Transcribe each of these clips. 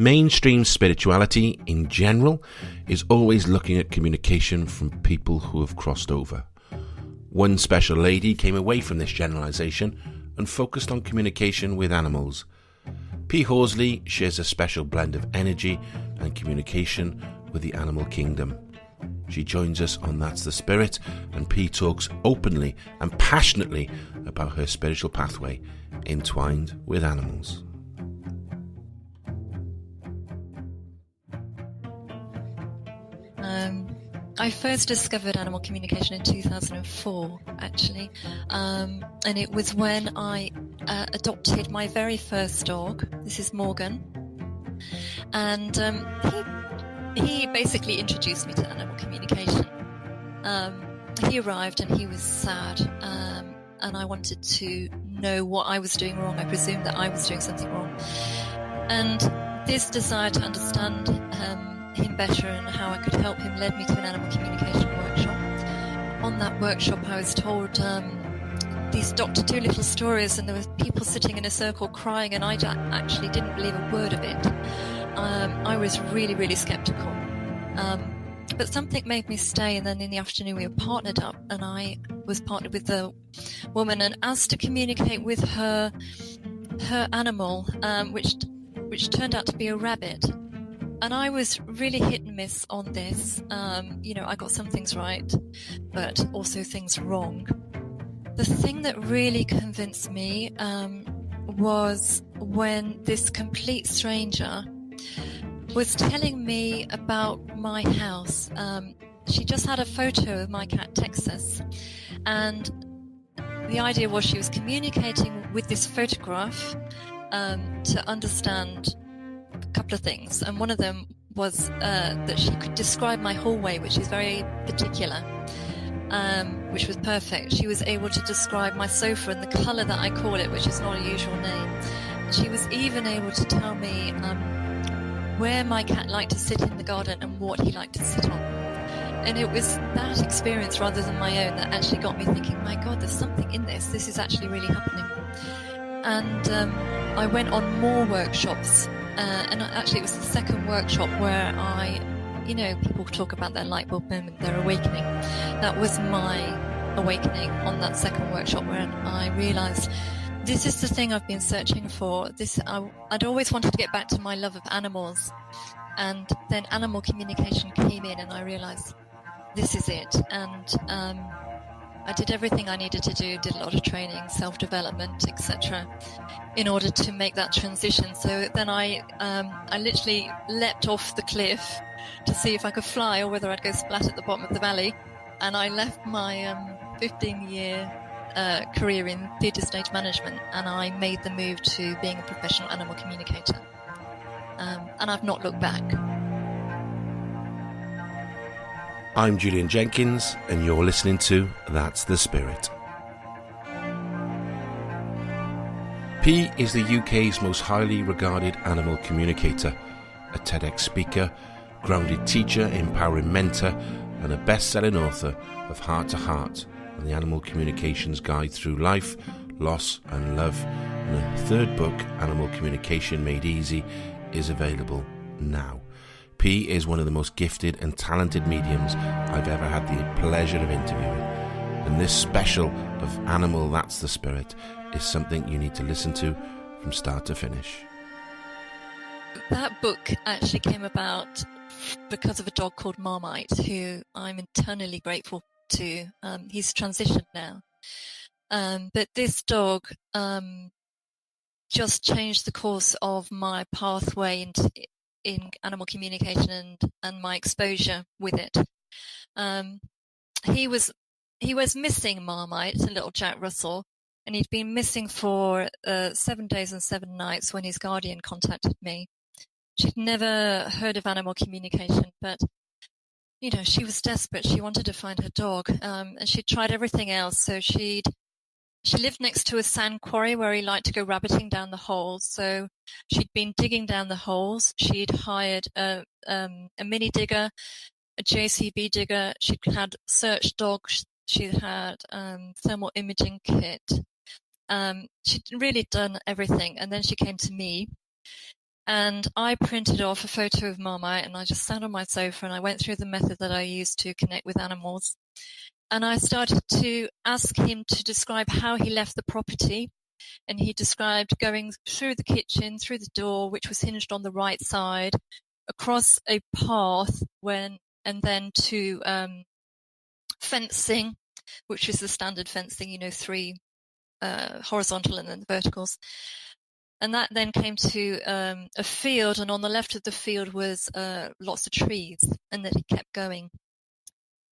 Mainstream spirituality in general is always looking at communication from people who have crossed over. One special lady came away from this generalisation and focused on communication with animals. Pea Horsley shares a special blend of energy and communication with the animal kingdom. She joins us on That's the Spirit, and Pea talks openly and passionately about her spiritual pathway entwined with animals. I first discovered animal communication in 2004, actually, and it was when I adopted my very first dog. This is Morgan, and he basically introduced me to animal communication. He arrived and he was sad, and I wanted to know what I was doing wrong. I presumed that I was doing something wrong, and this desire to understand him better and how I could help him led me to an animal communication workshop. On that workshop I was told these Dr. Dolittle stories, and there were people sitting in a circle crying, and I actually didn't believe a word of it. I was really, really sceptical. But something made me stay, and then in the afternoon we were partnered up, and I was partnered with the woman and asked to communicate with her animal, which turned out to be a rabbit. And I was really hit and miss on this. I got some things right, but also things wrong. The thing that really convinced me was when this complete stranger was telling me about my house. She just had a photo of my cat Texas, and the idea was she was communicating with this photograph to understand a couple of things, and one of them was that she could describe my hallway, which is very particular, which was perfect. She was able to describe my sofa and the colour that I call it, which is not a usual name. She was even able to tell me where my cat liked to sit in the garden and what he liked to sit on. And it was that experience rather than my own that actually got me thinking, my God, there's something in this. This is actually really happening. And I went on more workshops. And actually it was the second workshop where people talk about their light bulb moment, their awakening. That was my awakening on that second workshop, where I realised this is the thing I've been searching for. I'd always wanted to get back to my love of animals. And then animal communication came in, and I realised this is it. And I did everything I needed to do, did a lot of training, self-development, etc., in order to make that transition. So then I literally leapt off the cliff to see if I could fly or whether I'd go splat at the bottom of the valley. And I left my 15-year career in theatre stage management, and I made the move to being a professional animal communicator. And I've not looked back. I'm Julian Jenkins, and you're listening to That's the Spirit. Pea is the UK's most highly regarded animal communicator, a TEDx speaker, grounded teacher, empowering mentor, and a best-selling author of Heart to Heart and the Animal Communications Guide Through Life, Loss and Love, and a third book, Animal Communication Made Easy, is available now. Pea is one of the most gifted and talented mediums I've ever had the pleasure of interviewing, and this special of Animal That's the Spirit is something you need to listen to from start to finish. That book actually came about because of a dog called Marmite, who I'm eternally grateful to. He's transitioned now. But this dog just changed the course of my pathway in animal communication and my exposure with it. He was missing, Marmite, a little Jack Russell, and he'd been missing for 7 days and 7 nights when his guardian contacted me. She'd never heard of animal communication, but she was desperate. She wanted to find her dog, and she'd tried everything else. So she lived next to a sand quarry where he liked to go rabbiting down the holes. So she'd been digging down the holes. She'd hired a mini digger, a JCB digger. She'd had search dogs. She'd had thermal imaging kit. She'd really done everything. And then she came to me. And I printed off a photo of Marmite, and I just sat on my sofa and I went through the method that I use to connect with animals. And I started to ask him to describe how he left the property. And he described going through the kitchen, through the door, which was hinged on the right side, across a path, and then to fencing, which is the standard fencing, 3 horizontal and then the verticals. And that then came to a field, and on the left of the field was lots of trees, and that he kept going.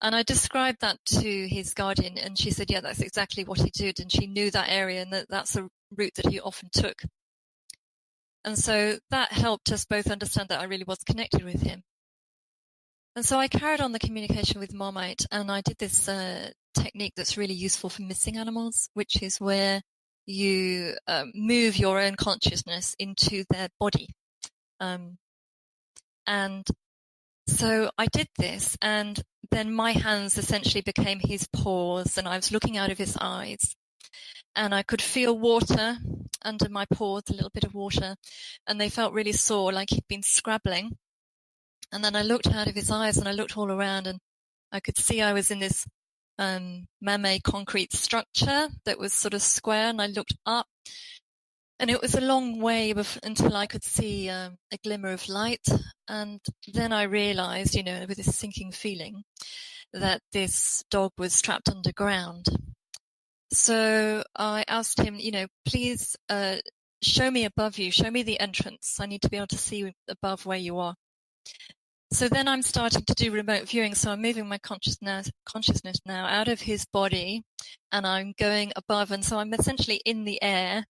And I described that to his guardian, and she said, yeah, that's exactly what he did, and she knew that area, and that's a route that he often took. And so that helped us both understand that I really was connected with him. And so I carried on the communication with Marmite, and I did this technique that's really useful for missing animals, which is where you move your own consciousness into their body. And so I did this, and then my hands essentially became his paws, and I was looking out of his eyes, and I could feel water under my paws, a little bit of water, and they felt really sore, like he'd been scrabbling. And then I looked out of his eyes, and I looked all around, and I could see I was in this man-made concrete structure that was sort of square, and I looked up, and it was a long way until I could see a glimmer of light. And then I realized, with this sinking feeling, that this dog was trapped underground. So I asked him, please show me above you, show me the entrance. I need to be able to see above where you are. So then I'm starting to do remote viewing. So I'm moving my consciousness now out of his body, and I'm going above. And so I'm essentially in the air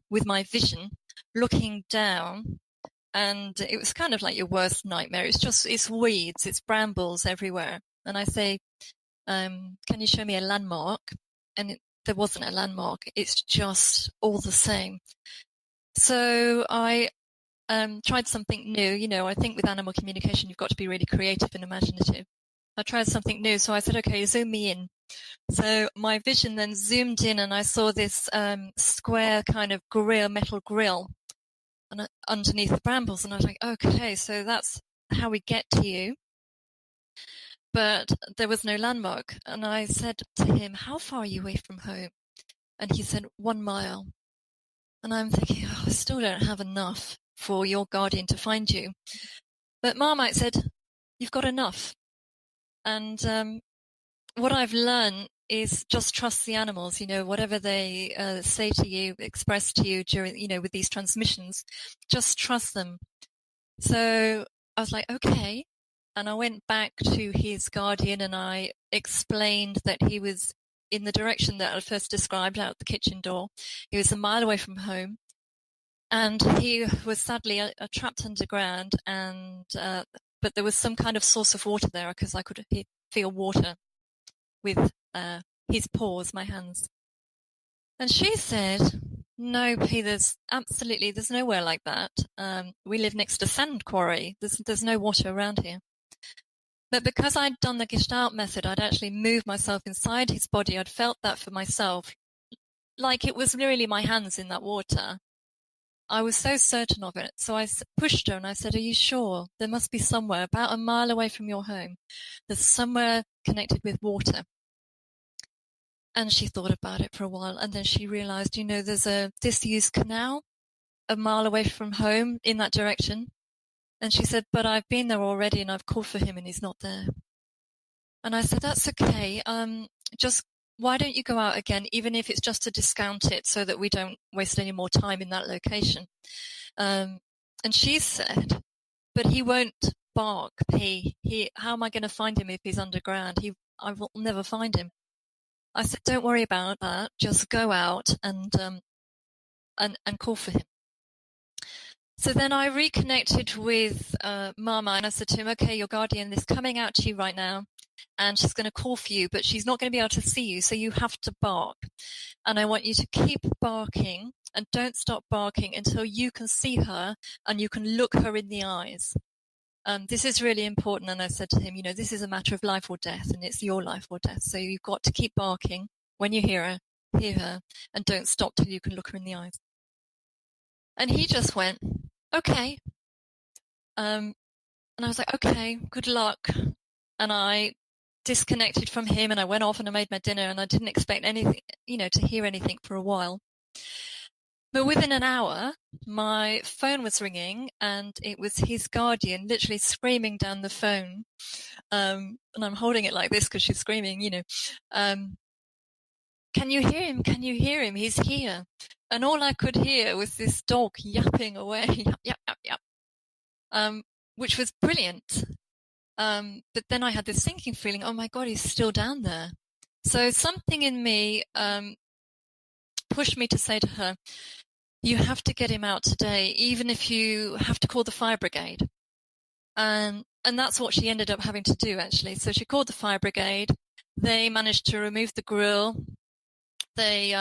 with my vision, looking down. And it was kind of like your worst nightmare. It's weeds, it's brambles everywhere. And I say, can you show me a landmark? And there wasn't a landmark. It's just all the same. So I tried something new. I think with animal communication, you've got to be really creative and imaginative. I tried something new. So I said, okay, zoom me in. So my vision then zoomed in, and I saw this square kind of metal grill and underneath the brambles. And I was like, okay, so that's how we get to you. But there was no landmark. And I said to him, how far are you away from home? And he said, 1 mile. And I'm thinking, I still don't have enough for your guardian to find you. But Marmite said, you've got enough. And what I've learned is just trust the animals, whatever they say to you, express to you during, with these transmissions, just trust them. So I was like, okay. And I went back to his guardian, and I explained that he was in the direction that I first described, out the kitchen door. He was a mile away from home, and he was sadly trapped underground, and but there was some kind of source of water there, because I could feel water with his paws, my hands. And she said, no, P, there's nowhere like that. We live next to sand quarry. There's no water around here. But because I'd done the Gestalt method, I'd actually moved myself inside his body. I'd felt that for myself, like it was really my hands in that water. I was so certain of it. So I pushed her and I said, are you sure? There must be somewhere about a mile away from your home. There's somewhere connected with water. And she thought about it for a while, and then she realized, there's a disused canal a mile away from home in that direction. And she said, but I've been there already, and I've called for him, and he's not there. And I said, that's okay. Just why don't you go out again, even if it's just to discount it, so that we don't waste any more time in that location. And she said, but he won't bark. How am I going to find him if he's underground? I will never find him. I said, don't worry about that. Just go out and call for him. So then I reconnected with Mama, and I said to him, okay, your guardian is coming out to you right now, and she's going to call for you, but she's not going to be able to see you, so you have to bark. And I want you to keep barking, and don't stop barking until you can see her and you can look her in the eyes. This is really important. And I said to him, this is a matter of life or death, and it's your life or death. So you've got to keep barking when you hear her, and don't stop till you can look her in the eyes. And he just went, okay. And I was like, okay, good luck. And I disconnected from him and I went off and I made my dinner and I didn't expect anything, to hear anything for a while. But within an hour, my phone was ringing and it was his guardian literally screaming down the phone. And I'm holding it like this because she's screaming, can you hear him? Can you hear him? He's here. And all I could hear was this dog yapping away, yap, yap, yap, yap, which was brilliant. But then I had this sinking feeling, oh my God, he's still down there. So something in me pushed me to say to her, you have to get him out today, even if you have to call the fire brigade. And that's what she ended up having to do, actually. So she called the fire brigade. They managed to remove the grill. They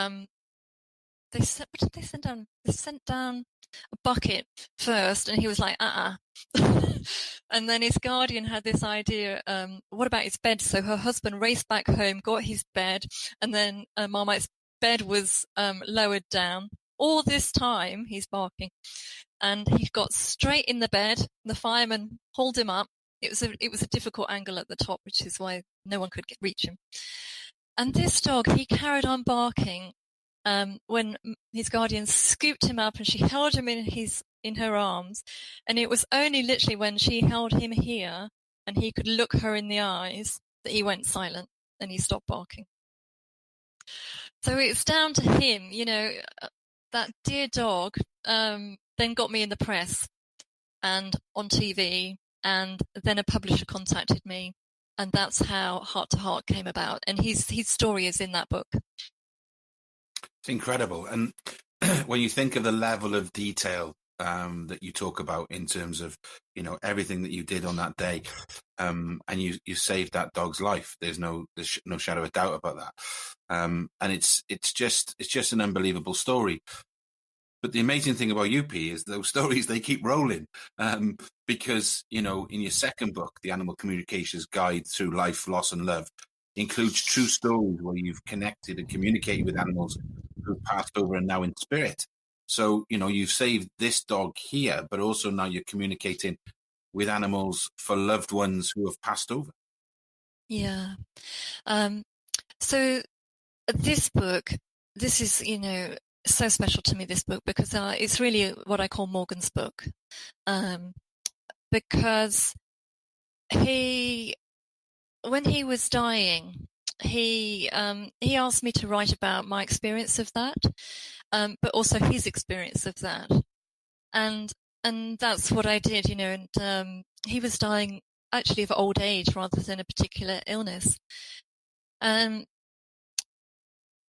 what did they send down? They sent down a bucket first, and he was like, And then his guardian had this idea, what about his bed? So her husband raced back home, got his bed, and then Marmite's bed was lowered down. All this time, he's barking. And he got straight in the bed. The fireman hauled him up. It was a difficult angle at the top, which is why no one could reach him. And this dog, he carried on barking when his guardian scooped him up and she held him in her arms. And it was only literally when she held him here and he could look her in the eyes that he went silent and he stopped barking. So it's down to him, that dear dog then got me in the press and on TV, and then a publisher contacted me, and that's how Heart to Heart came about. And his story is in that book. It's incredible. And when you think of the level of detail that you talk about in terms of, everything that you did on that day, and you saved that dog's life. There's no shadow of doubt about that. And it's just an unbelievable story. But the amazing thing about UP is those stories, they keep rolling, because, in your second book, The Animal Communicator's Guide Through Life, Loss and Love, includes true stories where you've connected and communicated with animals who've passed over and now in spirit. So, you've saved this dog here, but also now you're communicating with animals for loved ones who have passed over. Yeah. So this book, this is, so special to me, this book, because it's really what I call Morgan's book. Because when he was dying, he asked me to write about my experience of that, but also his experience of that. And that's what I did, and he was dying actually of old age rather than a particular illness.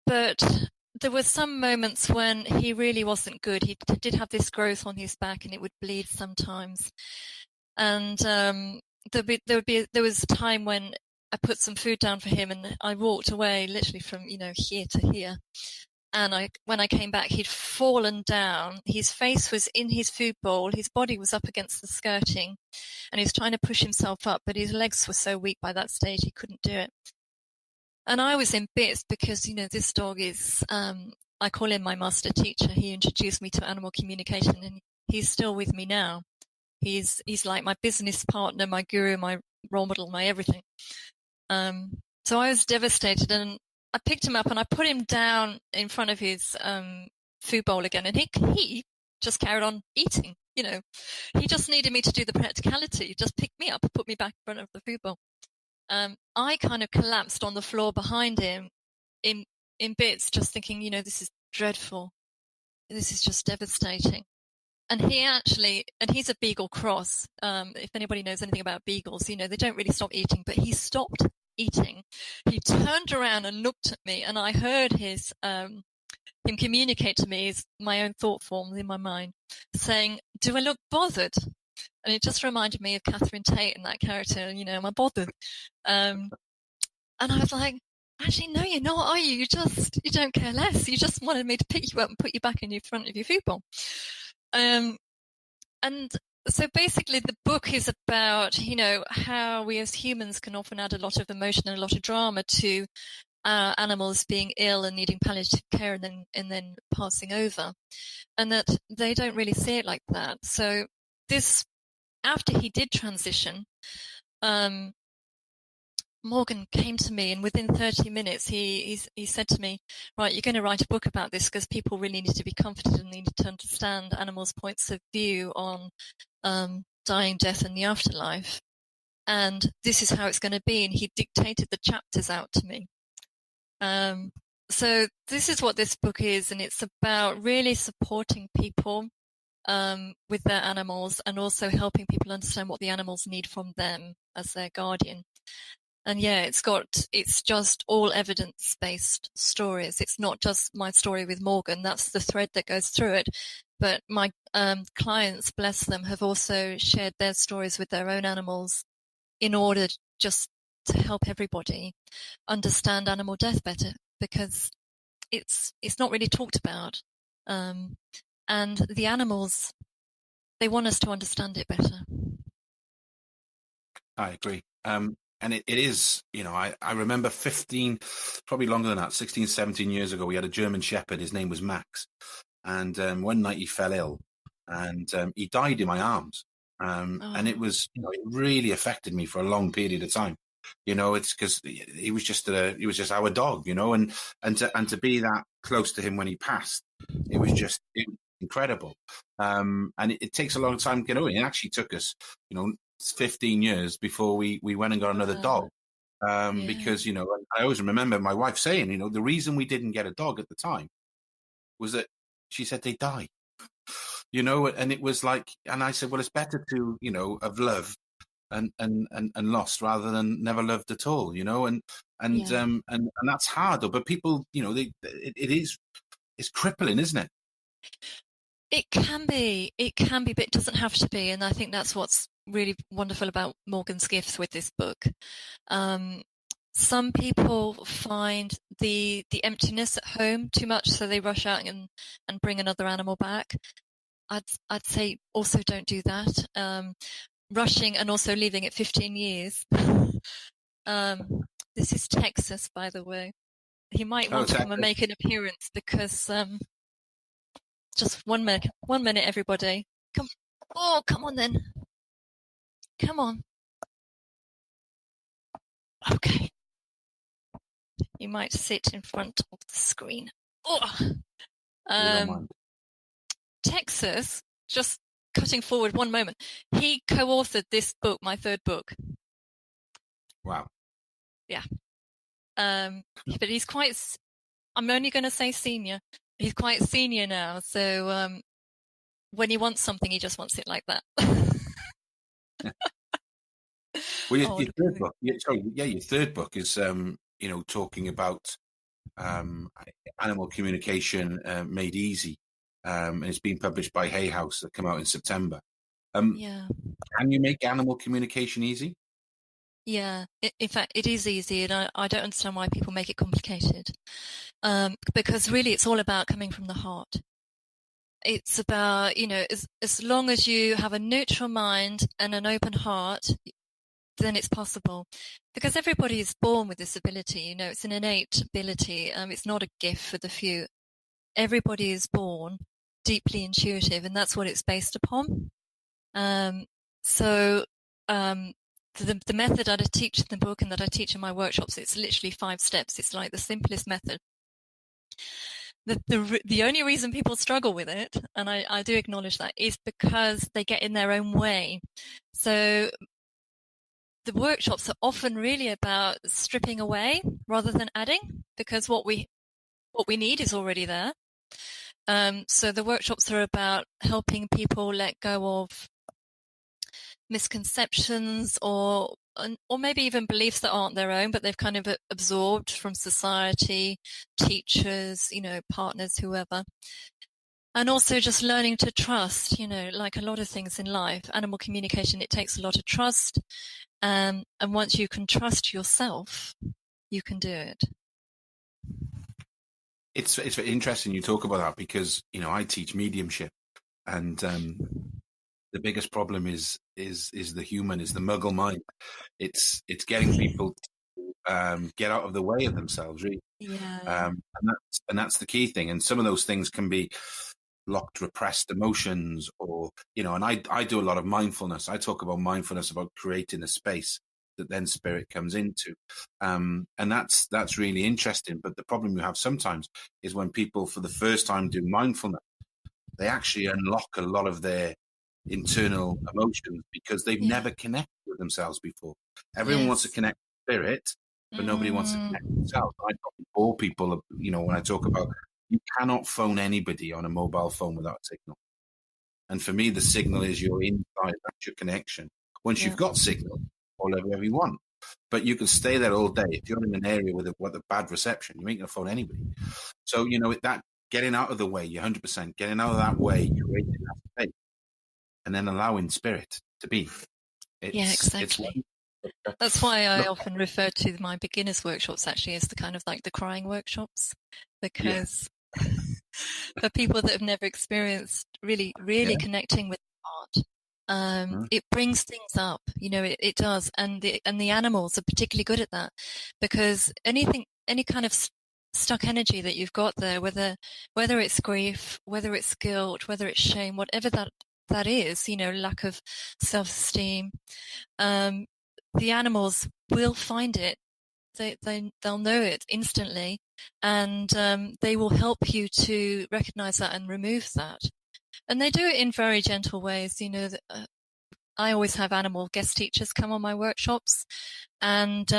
But there were some moments when he really wasn't good. He did have this growth on his back and it would bleed sometimes. And there was a time when I put some food down for him and I walked away literally from, here to here. And when I came back, he'd fallen down. His face was in his food bowl. His body was up against the skirting and he was trying to push himself up, but his legs were so weak by that stage he couldn't do it. And I was in bits because, this dog is, I call him my master teacher. He introduced me to animal communication and he's still with me now. He's like my business partner, my guru, my role model, my everything. So I was devastated and I picked him up and I put him down in front of his food bowl again. And he just carried on eating, He just needed me to do the practicality, just pick me up, put me back in front of the food bowl. I kind of collapsed on the floor behind him in bits, just thinking, this is dreadful. This is just devastating. And he's a beagle cross. If anybody knows anything about beagles, they don't really stop eating, but he stopped eating. He turned around and looked at me and I heard him communicate to me my own thought forms in my mind saying, do I look bothered? And it just reminded me of Catherine Tate and that character, am I bothered? And I was like, actually, no, you're not, are you? You don't care less. You just wanted me to pick you up and put you back in your front of your food bowl. And so basically the book is about, how we as humans can often add a lot of emotion and a lot of drama to animals being ill and needing palliative care and then passing over, and that they don't really see it like that. So this, after he did transition, Morgan came to me, and within 30 minutes, he said to me, right, you're going to write a book about this because people really need to be comforted and need to understand animals' points of view on dying, death, and the afterlife. And this is how it's going to be. And he dictated the chapters out to me. So this is what this book is, and it's about really supporting people with their animals, and also helping people understand what the animals need from them as their guardian. And yeah, it's just all evidence-based stories. It's not just my story with Morgan. That's the thread that goes through it. But my clients, bless them, have also shared their stories with their own animals in order just to help everybody understand animal death better, because it's not really talked about. And the animals, they want us to understand it better. I agree. And it is, I remember 15, probably longer than that, 16, 17 years ago, we had a German Shepherd. His name was Max. And one night he fell ill, and he died in my arms. And it was, it really affected me for a long period of time. It's because he was just our dog, and to be that close to him when he passed, it was incredible. And it takes a long time to get over. It actually took us, 15 years before we went and got another dog. Because, I always remember my wife saying, the reason we didn't get a dog at the time was that she said they die, and it was like, and I said, well, it's better to, have loved and lost rather than never loved at all, and that's hard. But people, it's crippling, isn't it? It can be, but it doesn't have to be. And I think that's what's really wonderful about Morgan's gifts with this book. Some people find the emptiness at home too much, so they rush out and bring another animal back. I'd say also don't do that. Rushing and also leaving it 15 years. This is Texas, by the way. He might want to come and make an appearance, because just one minute, everybody. Come on then. Come on. Okay. You might sit in front of the screen. Texas, just cutting forward one moment, he co-authored this book, my third book. Wow. Yeah. But he's quite, I'm only going to say senior. He's quite senior now. So when he wants something, he just wants it like that. Well, your third book, your third book is, talking about animal communication made easy, and it's been published by Hay House that come out in September. Can you make animal communication easy? Yeah, in fact, it is easy, and I don't understand why people make it complicated. Because really, it's all about coming from the heart. It's about, as long as you have a neutral mind and an open heart, then it's possible. Because everybody is born with this ability, it's an innate ability. It's not a gift for the few. Everybody is born deeply intuitive, and that's what it's based upon. The method that I teach in the book and that I teach in my workshops, it's literally 5 steps. It's like the simplest method. The only reason people struggle with it, and I do acknowledge that, is because they get in their own way. So the workshops are often really about stripping away rather than adding, because what we need is already there. So the workshops are about helping people let go of misconceptions or maybe even beliefs that aren't their own, but they've kind of absorbed from society, teachers, partners, whoever. And also just learning to trust, like a lot of things in life, animal communication, it takes a lot of trust. And once you can trust yourself, you can do it. It's very interesting you talk about that, because, I teach mediumship, and the biggest problem is the human, is the muggle mind. It's getting people to get out of the way of themselves, really. Yeah. And that's the key thing. And some of those things can be locked, repressed emotions, or, and I do a lot of mindfulness. I talk about mindfulness, about creating a space that then spirit comes into. And that's really interesting. But the problem you have sometimes is when people for the first time do mindfulness, they actually unlock a lot of their internal emotions because they've never connected with themselves before. Everyone wants to connect with spirit, but nobody wants to connect with themselves. I probably bore people, when I talk about, you cannot phone anybody on a mobile phone without a signal. And for me, the signal is your inside, that's your connection. Once you've got signal, or whatever you want. But you can stay there all day. If you're in an area with a bad reception, you ain't going to phone anybody. So, that getting out of the way, you're 100% getting out of that way, creating that space, and then allowing spirit to be. Exactly. That's why I often refer to my beginners workshops actually as the kind of like the crying workshops, because for people that have never experienced really connecting with the heart, it brings things up, it does. And the animals are particularly good at that, because any kind of stuck energy that you've got there, whether it's grief, whether it's guilt, whether it's shame, whatever that is, lack of self-esteem, the animals will find it. They'll know it instantly, and they will help you to recognize that and remove that. And they do it in very gentle ways. I always have animal guest teachers come on my workshops, and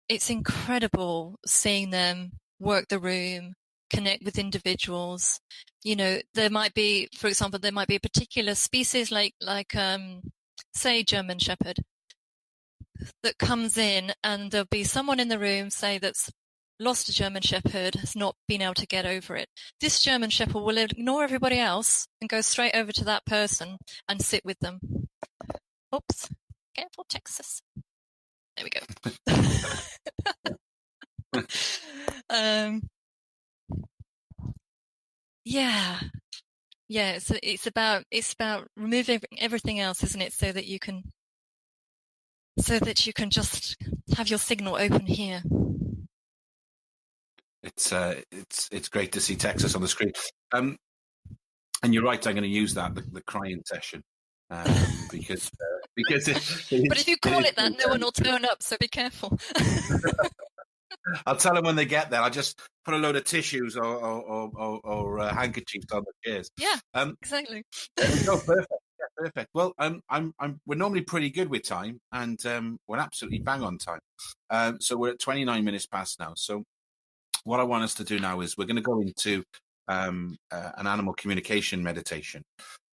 it's incredible seeing them work the room, connect with individuals. There might be, for example, a particular species like say German Shepherd that comes in, and there'll be someone in the room, say, that's lost a German Shepherd, has not been able to get over it. This German Shepherd will ignore everybody else and go straight over to that person and sit with them. Oops. Careful, Texas. There we go. Yeah. It's about removing everything else, isn't it? So that you can just have your signal open here. It's great to see Texas on the screen. And you're right. I'm going to use that the crying session because but if you call it that, no one will turn up. So be careful. I'll tell them when they get there. I just put a load of tissues or handkerchiefs on the chairs. Yeah, exactly. Perfect. Yeah, perfect. Well, we're normally pretty good with time, and we're absolutely bang on time. So we're at 29 minutes past now. So what I want us to do now is we're going to go into an animal communication meditation.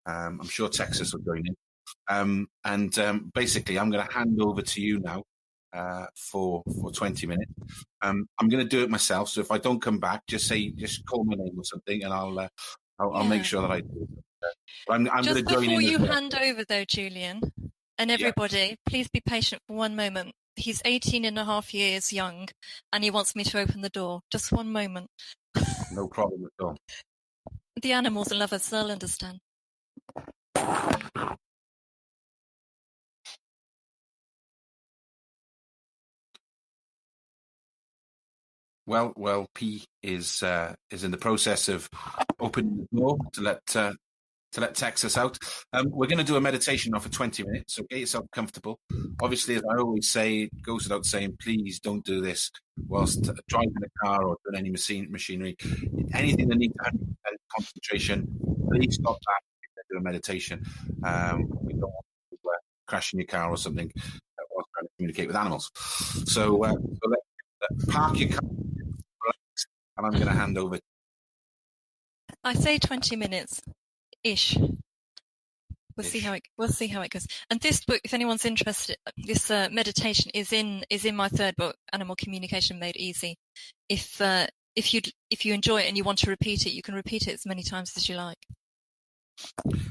I'm sure Texas will join in. And basically, I'm going to hand over to you now for 20 minutes. I'm going to do it myself. So if I don't come back, just call my name or something, and I'll make sure that I do it. I'm going to join in. Just before you hand over, though, Julian, and everybody, please be patient for one moment. He's 18 and a half years young, and he wants me to open the door. Just one moment. No problem at all. The animals love us. They'll understand. Well, P is in the process of opening the door to let Texas out. We're going to do a meditation now for 20 minutes, so get yourself comfortable. Obviously, as I always say, it goes without saying, please don't do this whilst driving a car or doing any machinery. Anything that needs 100% concentration, please stop that if you do a meditation. We don't want to crash in your car or something whilst trying to communicate with animals. So let's park your car, relax, and I'm going to hand over. I say 20 minutes. Ish. We'll see how it goes. And this book, if anyone's interested, this meditation is in my third book, Animal Communication Made Easy. If you enjoy it and you want to repeat it, you can repeat it as many times as you like.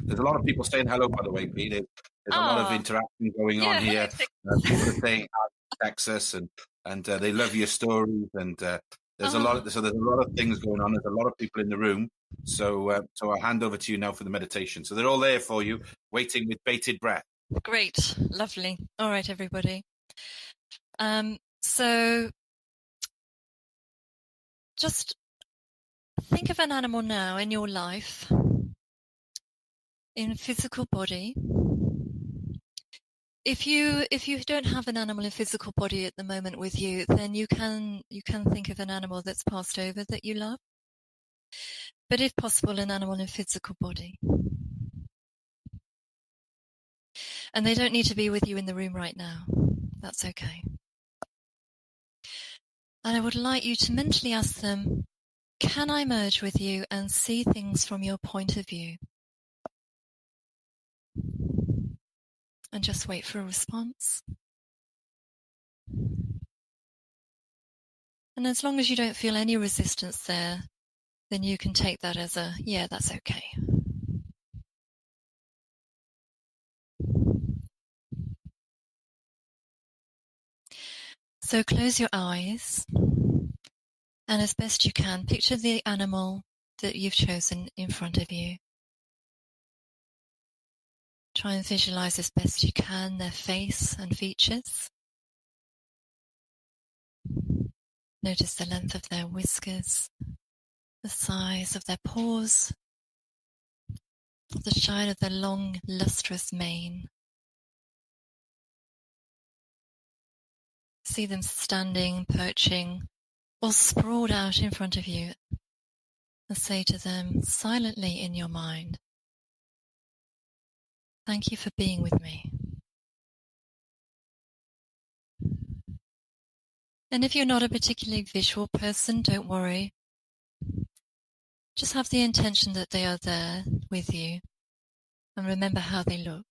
There's a lot of people saying hello, by the way, Pete. There's a lot of interaction going on here. People are saying Texas and they love your stories, and there's a lot of things going on. There's a lot of people in the room. So I'll hand over to you now for the meditation. So they're all there for you, waiting with bated breath. Great. Lovely. All right, everybody. So just think of an animal now in your life, in physical body. If you don't have an animal in physical body at the moment with you, then you can think of an animal that's passed over that you love. But if possible, an animal in physical body. And they don't need to be with you in the room right now. That's okay. And I would like you to mentally ask them, can I merge with you and see things from your point of view? And just wait for a response. And as long as you don't feel any resistance there, then you can take that as a, yeah, that's okay. So close your eyes, and as best you can, picture the animal that you've chosen in front of you. Try and visualize as best you can their face and features. Notice the length of their whiskers, the size of their paws, the shine of their long, lustrous mane. See them standing, perching, or sprawled out in front of you, and say to them silently in your mind, thank you for being with me. And if you're not a particularly visual person, don't worry. Just have the intention that they are there with you, and remember how they look.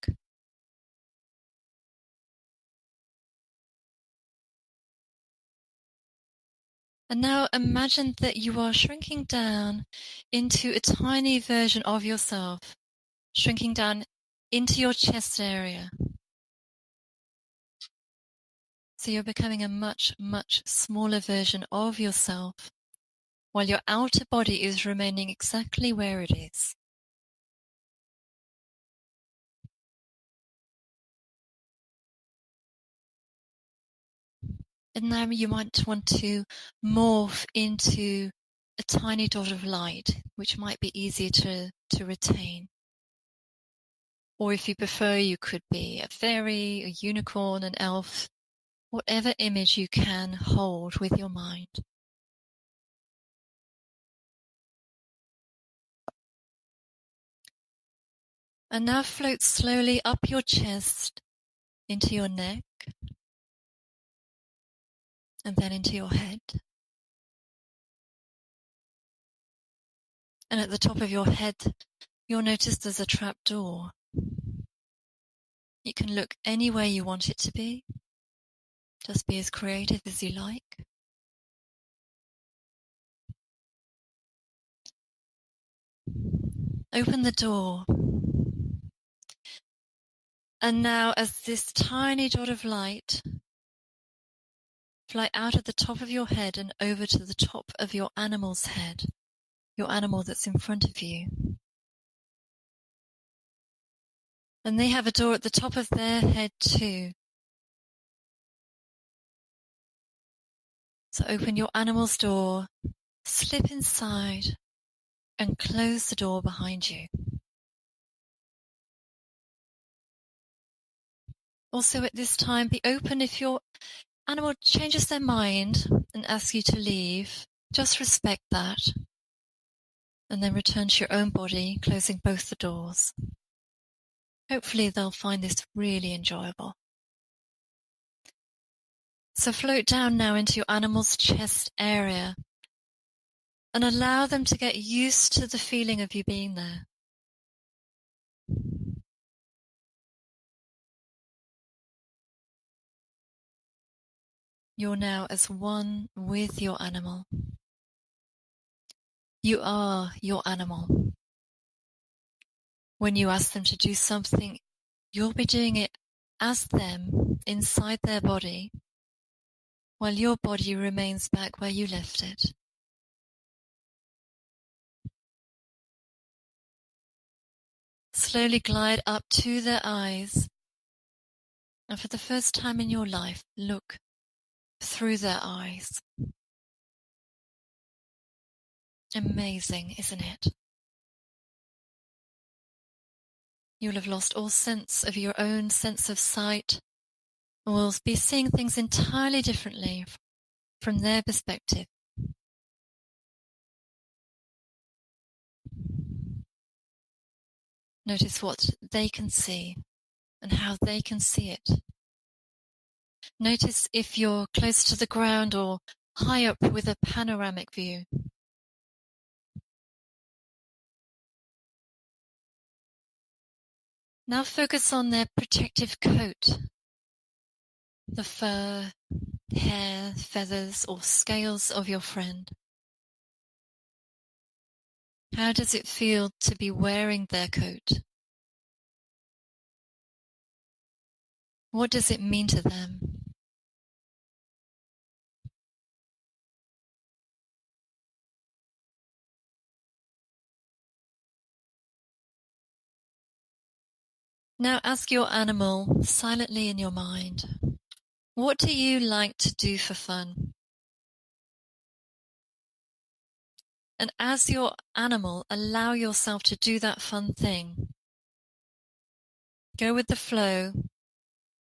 And now imagine that you are shrinking down into a tiny version of yourself, shrinking down into your chest area. So you're becoming a much, much smaller version of yourself, while your outer body is remaining exactly where it is. And now you might want to morph into a tiny dot of light, which might be easier to retain. Or if you prefer, you could be a fairy, a unicorn, an elf, whatever image you can hold with your mind. And now float slowly up your chest into your neck, and then into your head. And at the top of your head, you'll notice there's a trap door. You can look anywhere you want it to be. Just be as creative as you like. Open the door. And now as this tiny dot of light fly out of the top of your head and over to the top of your animal's head, your animal that's in front of you. And they have a door at the top of their head too. So open your animal's door, slip inside, and close the door behind you. Also at this time, be open if your animal changes their mind and asks you to leave. Just respect that. And then return to your own body, closing both the doors. Hopefully they'll find this really enjoyable. So float down now into your animal's chest area and allow them to get used to the feeling of you being there. You're now as one with your animal. You are your animal. When you ask them to do something, you'll be doing it as them inside their body, while your body remains back where you left it. Slowly glide up to their eyes, and for the first time in your life, look through their eyes. Amazing, isn't it? You'll have lost all sense of your own sense of sight, and will be seeing things entirely differently from their perspective. Notice what they can see and how they can see it. Notice if you're close to the ground or high up with a panoramic view. Now focus on their protective coat, the fur, hair, feathers, or scales of your friend. How does it feel to be wearing their coat? What does it mean to them? Now ask your animal silently in your mind, what do you like to do for fun? And as your animal, allow yourself to do that fun thing. Go with the flow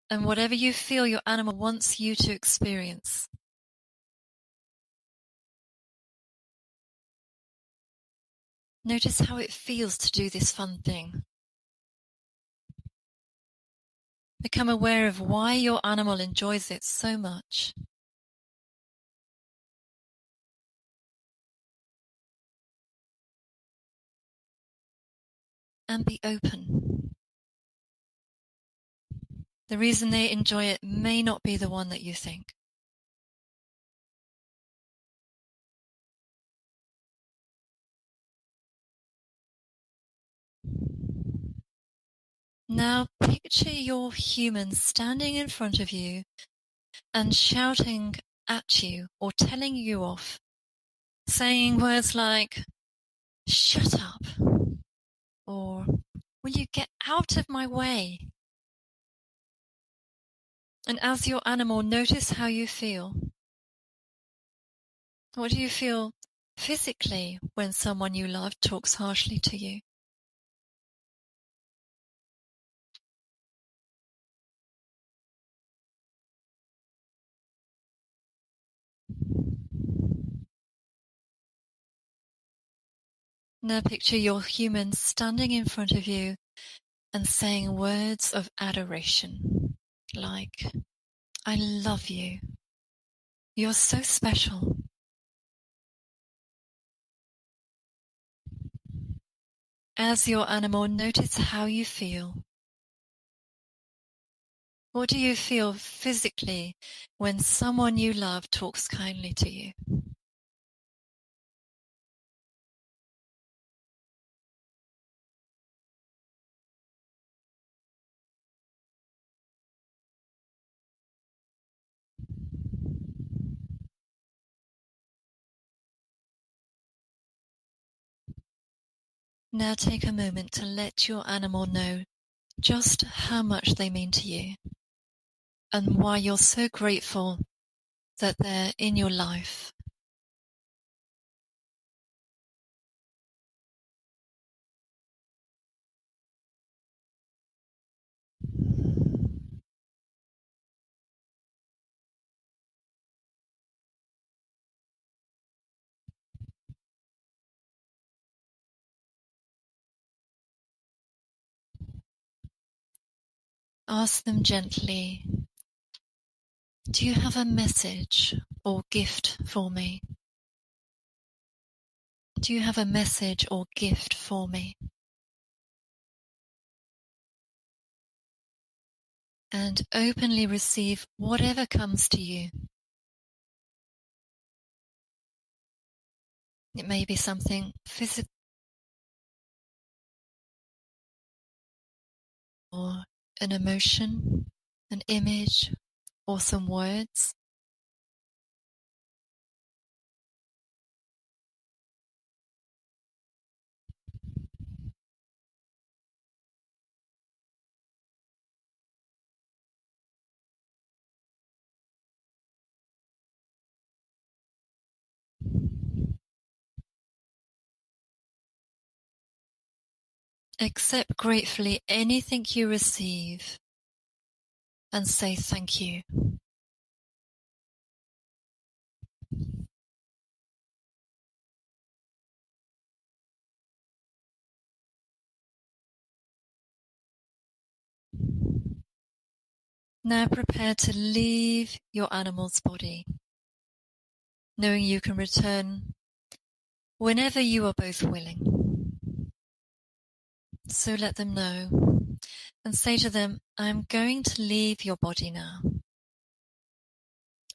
and whatever you feel your animal wants you to experience. Notice how it feels to do this fun thing. Become aware of why your animal enjoys it so much. And be open. The reason they enjoy it may not be the one that you think. Now picture your human standing in front of you and shouting at you or telling you off, saying words like, "Shut up," or "Will you get out of my way?" And as your animal, notice how you feel. What do you feel physically when someone you love talks harshly to you? Now picture your human standing in front of you and saying words of adoration, like, "I love you. You're so special." As your animal, notice how you feel. What do you feel physically when someone you love talks kindly to you? Now take a moment to let your animal know just how much they mean to you and why you're so grateful that they're in your life. Ask them gently, "Do you have a message or gift for me? Do you have a message or gift for me?" And openly receive whatever comes to you. It may be something physical or an emotion, an image, or some words. Accept gratefully anything you receive and say thank you. Now prepare to leave your animal's body, knowing you can return whenever you are both willing. So let them know and say to them, I'm going to leave your body now,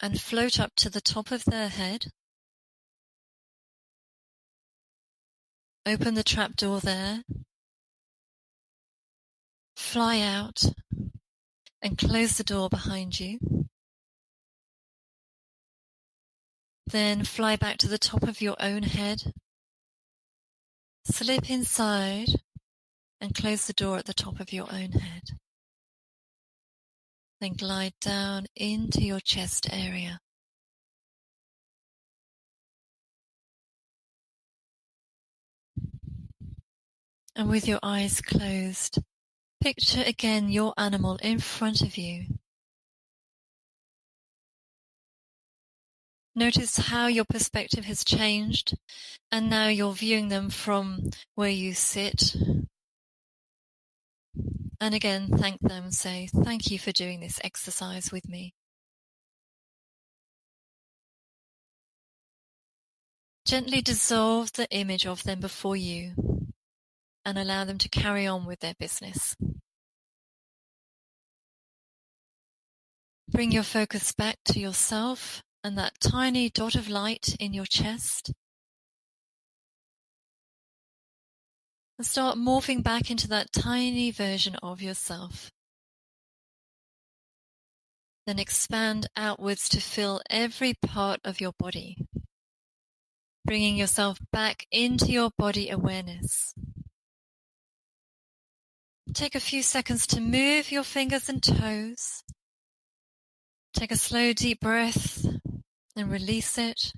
and float up to the top of their head. Open the trapdoor there, fly out, and close the door behind you. Then fly back to the top of your own head, slip inside, and close the door at the top of your own head. Then glide down into your chest area. And with your eyes closed, picture again your animal in front of you. Notice how your perspective has changed, and now you're viewing them from where you sit. And again, thank them. Say, thank you for doing this exercise with me. Gently dissolve the image of them before you and allow them to carry on with their business. Bring your focus back to yourself and that tiny dot of light in your chest. And start morphing back into that tiny version of yourself. Then expand outwards to fill every part of your body, bringing yourself back into your body awareness. Take a few seconds to move your fingers and toes. Take a slow, deep breath and release it.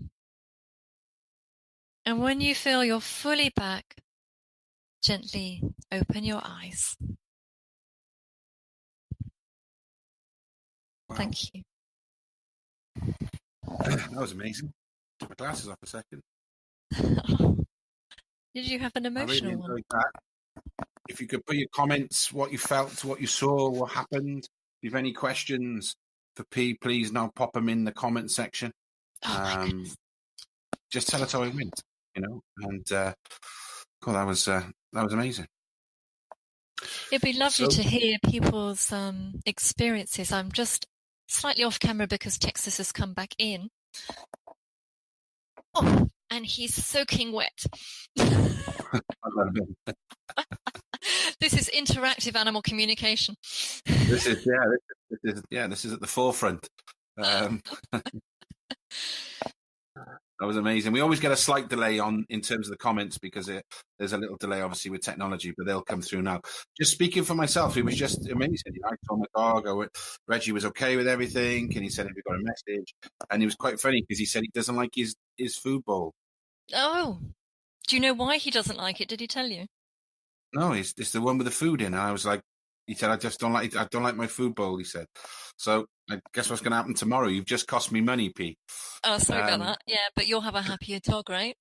And when you feel you're fully back, gently open your eyes. Wow. Thank you. That was amazing. Took my glasses off a second. Did you have an I really emotional enjoyed one? that. If you could put your comments, what you felt, what you saw, what happened. If you have any questions for P, please now pop them in the comment section. Oh my goodness. Just tell us how it went, And cool, that was amazing. It'd be lovely to hear people's experiences. I'm just slightly off camera because Texas has come back in. Oh, and he's soaking wet. This is interactive animal communication. This is at the forefront. That was amazing. We always get a slight delay in terms of the comments because there's a little delay, obviously, with technology, but they'll come through now. Just speaking for myself, it was just amazing. I told my dog, Reggie was okay with everything, and he said, have you got a message? And it was quite funny because he said he doesn't like his food bowl. Oh, do you know why he doesn't like it? Did he tell you? No, it's the one with the food in. And I was like, he said, I don't like my food bowl, he said. So I guess what's going to happen tomorrow? You've just cost me money, P. Oh, sorry about that. Yeah, but you'll have a happier dog, right?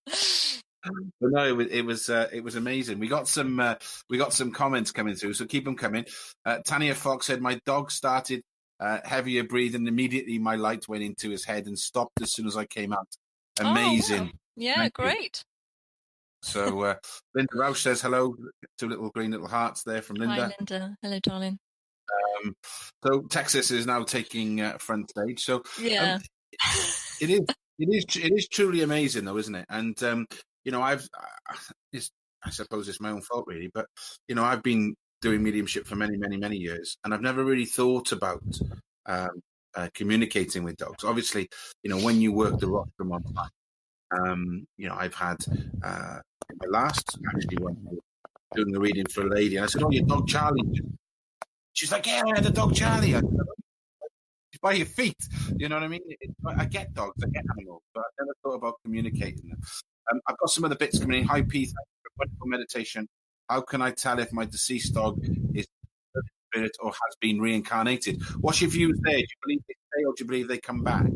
But no, it was amazing. We got some comments coming through, so keep them coming. Tanya Fox said, my dog started heavier breathing. Immediately my light went into his head and stopped as soon as I came out. Amazing. Oh, wow. Yeah, great. So Linda Roush says hello. Two little green little hearts there from Linda. Hi, Linda. Hello, darling. So Texas is now taking front stage. So yeah, it is truly amazing, though, isn't it? And I suppose it's my own fault, really. But I've been doing mediumship for many, many, many years, and I've never really thought about communicating with dogs. Obviously, when you work the rostrum on time, I've had my last actually when doing the reading for a lady, and I said, "Oh, your dog Charlie." She's like, "Yeah, the dog Charlie." I said, by your feet, you know what I mean? I get dogs, I get animals, but I never thought about communicating them. I've got some other bits coming in. Hi, Pete. wonderful meditation. How can I tell if my deceased dog is a spirit or has been reincarnated? What's your views there? Do you believe they stay or do you believe they come back?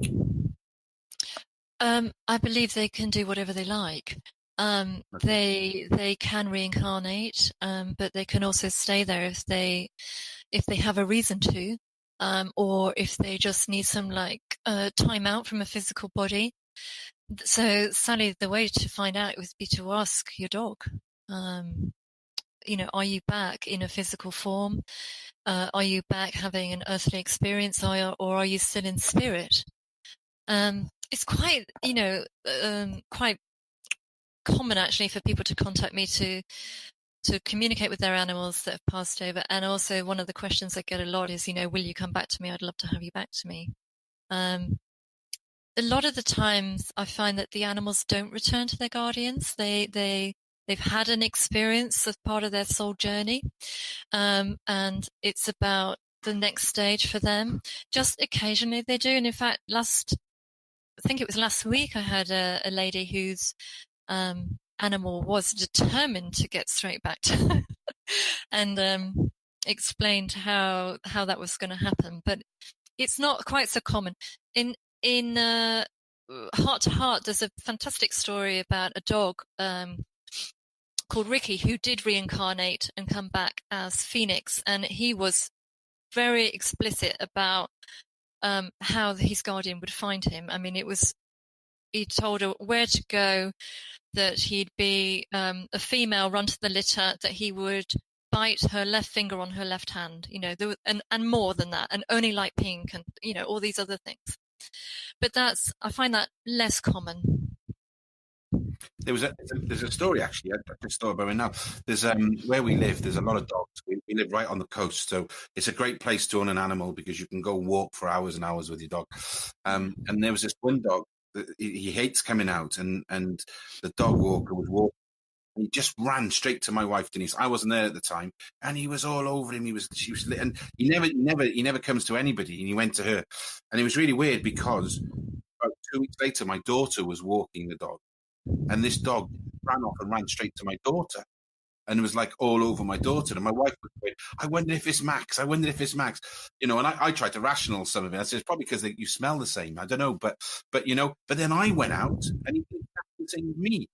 I believe they can do whatever they like. They can reincarnate, but they can also stay there if they have a reason to, or if they just need some time out from a physical body. So, Sally, the way to find out would be to ask your dog. Are you back in a physical form? Are you back having an earthly experience, or are you still in spirit? It's quite, quite common actually for people to contact me to communicate with their animals that have passed over. And also one of the questions I get a lot is, will you come back to me? I'd love to have you back to me. A lot of the times I find that the animals don't return to their guardians. They've had an experience as part of their soul journey. And it's about the next stage for them. Just occasionally they do. And in fact, I think it was last week, I had a lady whose animal was determined to get straight back to her and explained how that was going to happen. But it's not quite so common. In Heart to Heart, there's a fantastic story about a dog called Ricky who did reincarnate and come back as Phoenix, and he was very explicit about how his guardian would find him. I mean, he told her where to go, that he'd be a female run to the litter, that he would bite her left finger on her left hand, and more than that, and only like pink, and all these other things. But I find that less common. There's a story actually. I just thought about it now. There's where we live. There's a lot of dogs. We live right on the coast, so it's a great place to own an animal because you can go walk for hours and hours with your dog. And there was this one dog that he hates coming out, and the dog walker would walk. And he just ran straight to my wife Denise. I wasn't there at the time, and he was all over him. She was, and he never comes to anybody. And he went to her, and it was really weird because about 2 weeks later, my daughter was walking the dog. And this dog ran off and ran straight to my daughter and it was like all over my daughter. And my wife was going, I wonder if it's Max. And I tried to rational some of it. I said, it's probably because you smell the same. I don't know. But then I went out and he did the same with me.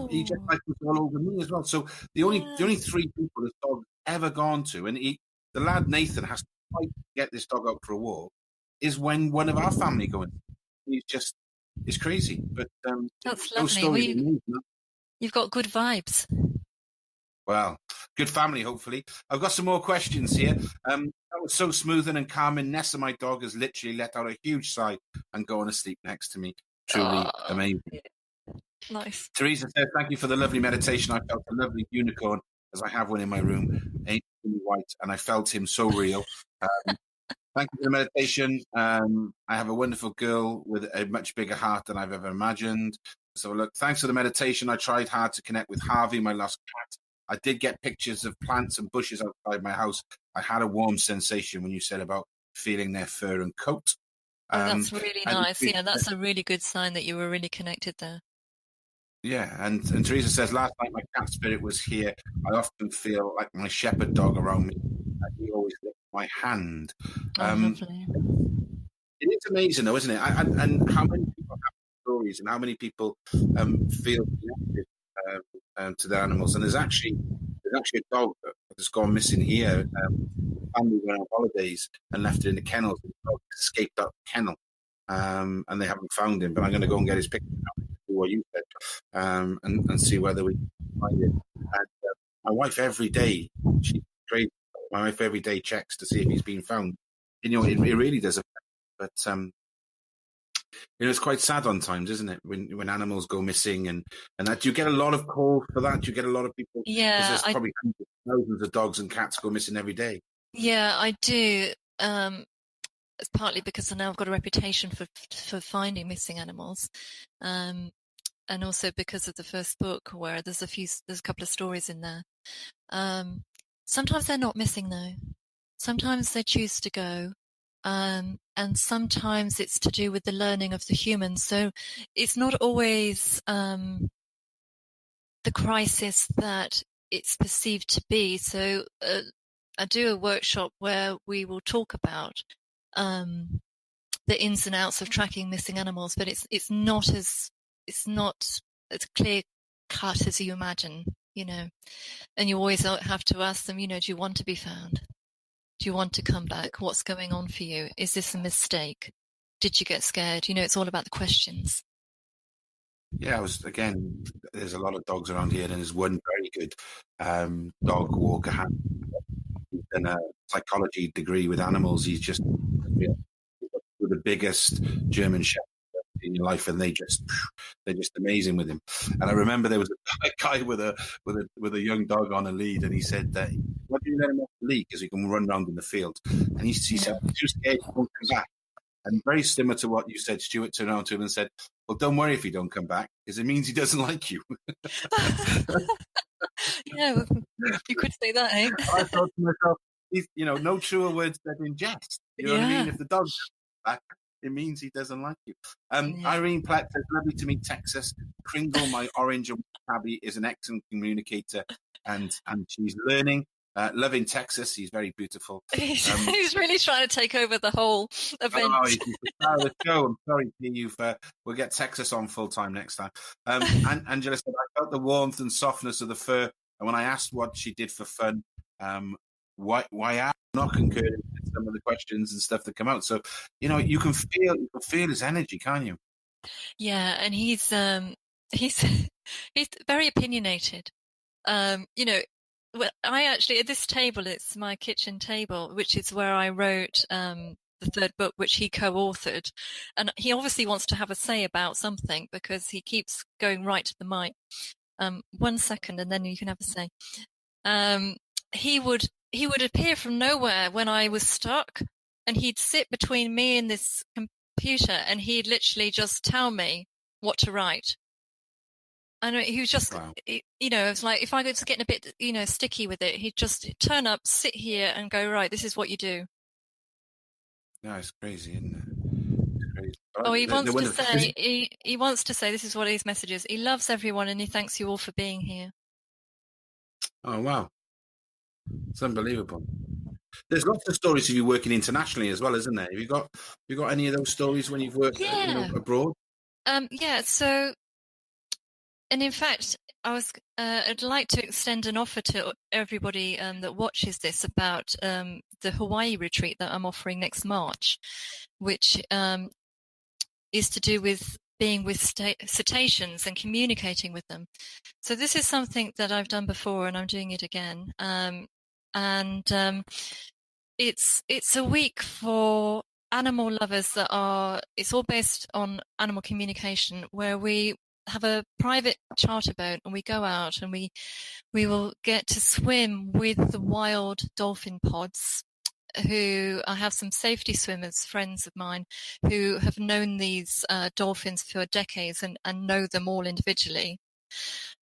He just like was all over me as well. So the only three people this dog ever gone to, and the lad Nathan has to fight to get this dog out for a walk, is when one of our family go in. It's crazy, but that's lovely. You've got good vibes. Well, good family, hopefully. I've got some more questions here. That was so smoothing and calming. Nessa, my dog, has literally let out a huge sigh and gone to sleep next to me. Truly amazing. Yeah. Nice. Teresa says, thank you for the lovely meditation. I felt a lovely unicorn, as I have one in my room, ancient white, and I felt him so real. Thank you for the meditation. I have a wonderful girl with a much bigger heart than I've ever imagined. So look, thanks for the meditation. I tried hard to connect with Harvey, my lost cat. I did get pictures of plants and bushes outside my house. I had a warm sensation when you said about feeling their fur and coat. That's really nice. Yeah, that's a really good sign that you were really connected there. Yeah, and Teresa says, last night my cat spirit was here. I often feel like my shepherd dog around me. He always licked my hand. Lovely. It is amazing, though, isn't it? And how many people have stories, and how many people feel connected to the animals? And there's actually a dog that's gone missing here. Family went on holidays and left it in the kennels. The dog escaped out the kennel, and they haven't found him. But I'm going to go and get his picture now, do what you said, and see whether we can find it. And my wife every day, she's crazy. My wife every day checks to see if he's been found. It really does affect. But it's quite sad on times, isn't it, when animals go missing and that. Do you get a lot of calls for that? Do you get a lot of people? Yeah, there's probably thousands of dogs and cats go missing every day. Yeah, I do. It's partly because I now have got a reputation for finding missing animals, and also because of the first book, where there's a couple of stories in there. Sometimes they're not missing though. Sometimes they choose to go. And sometimes it's to do with the learning of the humans. So it's not always the crisis that it's perceived to be. So I do a workshop where we will talk about the ins and outs of tracking missing animals, but it's not as clear cut as you imagine, and you always have to ask them, do you want to be found? Do you want to come back? What's going on for you? Is this a mistake? Did you get scared? It's all about the questions. Yeah, there's a lot of dogs around here, and there's one very good dog walker. He's done a psychology degree with animals. He's just the biggest German Shepherd in your life, and they're just amazing with him. And I remember there was a guy with a young dog on a lead, and he said that, "Why do you let him off the lead? Because he can run around in the field." And he said, "I'm too scared he won't come back." And very similar to what you said, Stuart turned around to him and said, "Well, don't worry if he don't come back, because it means he doesn't like you." Yeah, you could say that, eh? I thought to myself, no truer words said in jest. You know what I mean? If the dog comes back, it means he doesn't like you. Irene Platt says, "Lovely to meet Texas. Kringle, my orange and tabby, is an excellent communicator, and she's learning. Loving Texas. He's very beautiful." He's really trying to take over the whole event. Oh, he's the star of the show. I'm sorry, we'll get Texas on full time next time. And Angela said, "I felt the warmth and softness of the fur, and when I asked what she did for fun, why I'm not concurring with some of the questions and stuff that come out." So, you can feel his energy, can't you? Yeah, and he's very opinionated. Well, I actually, at this table, it's my kitchen table, which is where I wrote the third book, which he co-authored. And he obviously wants to have a say about something because he keeps going right to the mic. 1 second, and then you can have a say. He would appear from nowhere when I was stuck, and he'd sit between me and this computer, and he'd literally just tell me what to write. I know he was just, Wow. It's like if I was getting a bit, sticky with it, he'd just turn up, sit here, and go, "Right, this is what you do." No, it's crazy, isn't it? It's crazy. Oh, he wants to say this is what his message is. He loves everyone, and he thanks you all for being here. Oh, wow. It's unbelievable. There's lots of stories of you working internationally as well, isn't there? Have you got any of those stories when you've worked abroad? Yeah. So, and in fact, I'd like to extend an offer to everybody that watches this about the Hawaii retreat that I'm offering next March, which is to do with being with cetaceans and communicating with them. So this is something that I've done before, and I'm doing it again. It's a week for animal lovers it's all based on animal communication, where we have a private charter boat and we go out and we will get to swim with the wild dolphin pods, who I have some safety swimmers, friends of mine, who have known these dolphins for decades and know them all individually,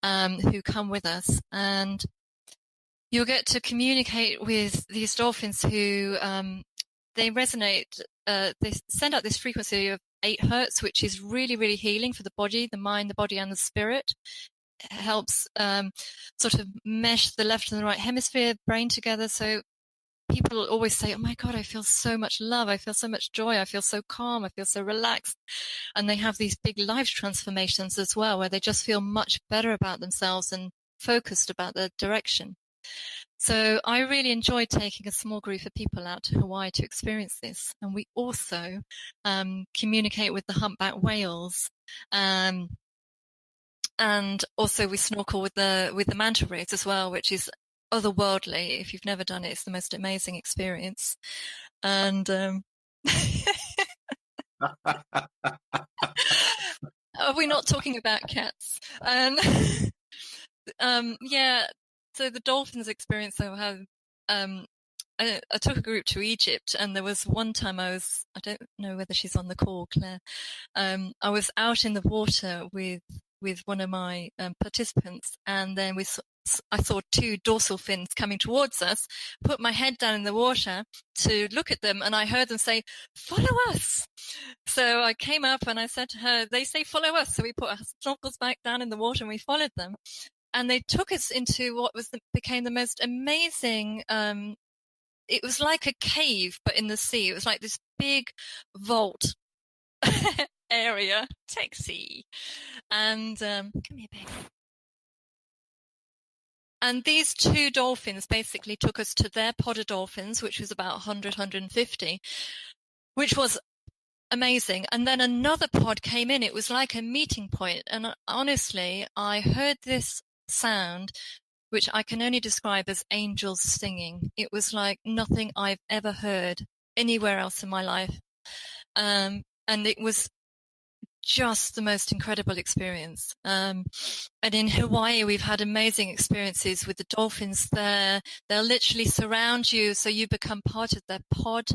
who come with us. And you'll get to communicate with these dolphins who they resonate, they send out this frequency of 8 hertz, which is really, really healing for the body, the mind, the body, and the spirit. It helps sort of mesh the left and the right hemisphere brain together. So people always say, "Oh my God, I feel so much love. I feel so much joy. I feel so calm. I feel so relaxed." And they have these big life transformations as well, where they just feel much better about themselves and focused about their direction. So I really enjoyed taking a small group of people out to Hawaii to experience this. And we also communicate with the humpback whales. And also we snorkel with the manta rays as well, which is otherworldly. If you've never done it, it's the most amazing experience. And are we not talking about cats? Yeah. So the dolphins experience I have, I took a group to Egypt, and there was one time I don't know whether she's on the call, Claire. I was out in the water with one of my participants, and then I saw 2 dorsal fins coming towards us, put my head down in the water to look at them, and I heard them say, "Follow us." So I came up and I said to her, "They say follow us." So we put our snorkels back down in the water and we followed them. and they took us into what became the most amazing. It was like a cave, but in the sea. It was like this big vault area, taxi, and come here, babe. And these two dolphins basically took us to their pod of dolphins, which was about 100, 150, which was amazing. And then another pod came in. It was like a meeting point. And honestly, I heard this sound, which I can only describe as angels singing. It was like nothing I've ever heard anywhere else in my life. And it was just the most incredible experience. And in Hawaii, we've had amazing experiences with the dolphins there. They'll literally surround you, so you become part of their pod.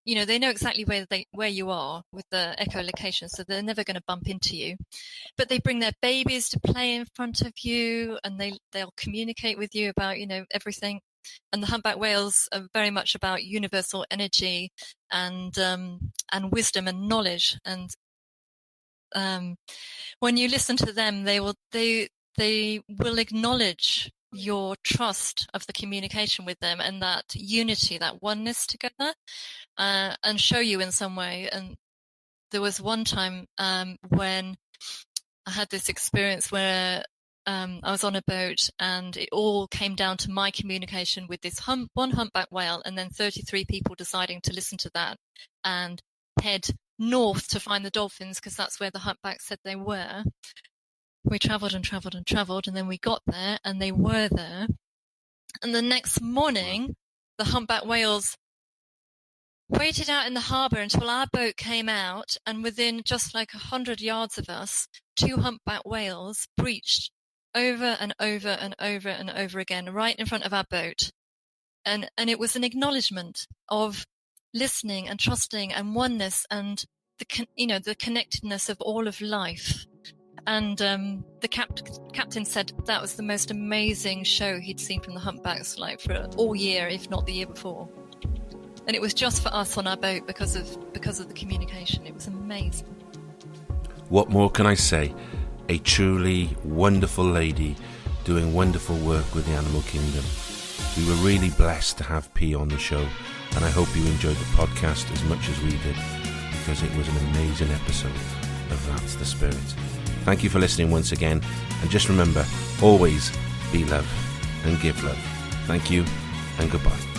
You know, they know exactly where you are with the echolocation, so they're never going to bump into you. But they bring their babies to play in front of you, and they'll communicate with you about, you know, everything. And the humpback whales are very much about universal energy and wisdom and knowledge. And when you listen to them, they will acknowledge your trust of the communication with them and that unity, that oneness together, and show you in some way. And there was one time when I had this experience where I was on a boat, and it all came down to my communication with this one humpback whale, and then 33 people deciding to listen to that and head north to find the dolphins, because that's where the humpbacks said they were. We travelled and travelled and travelled, and then we got there, and they were there. And the next morning, the humpback whales waited out in the harbour until our boat came out, and within just like 100 yards of us, 2 humpback whales breached over and over and over and over again, right in front of our boat. And it was an acknowledgement of listening and trusting and oneness and the connectedness of all of life. And the captain said that was the most amazing show he'd seen from the humpbacks, like for all year, if not the year before. And it was just for us on our boat because of the communication. It was amazing. What more can I say? A truly wonderful lady doing wonderful work with the animal kingdom. We were really blessed to have Pea on the show, and I hope you enjoyed the podcast as much as we did, because it was an amazing episode of That's the Spirit. Thank you for listening once again, and just remember, always be love and give love. Thank you, and goodbye.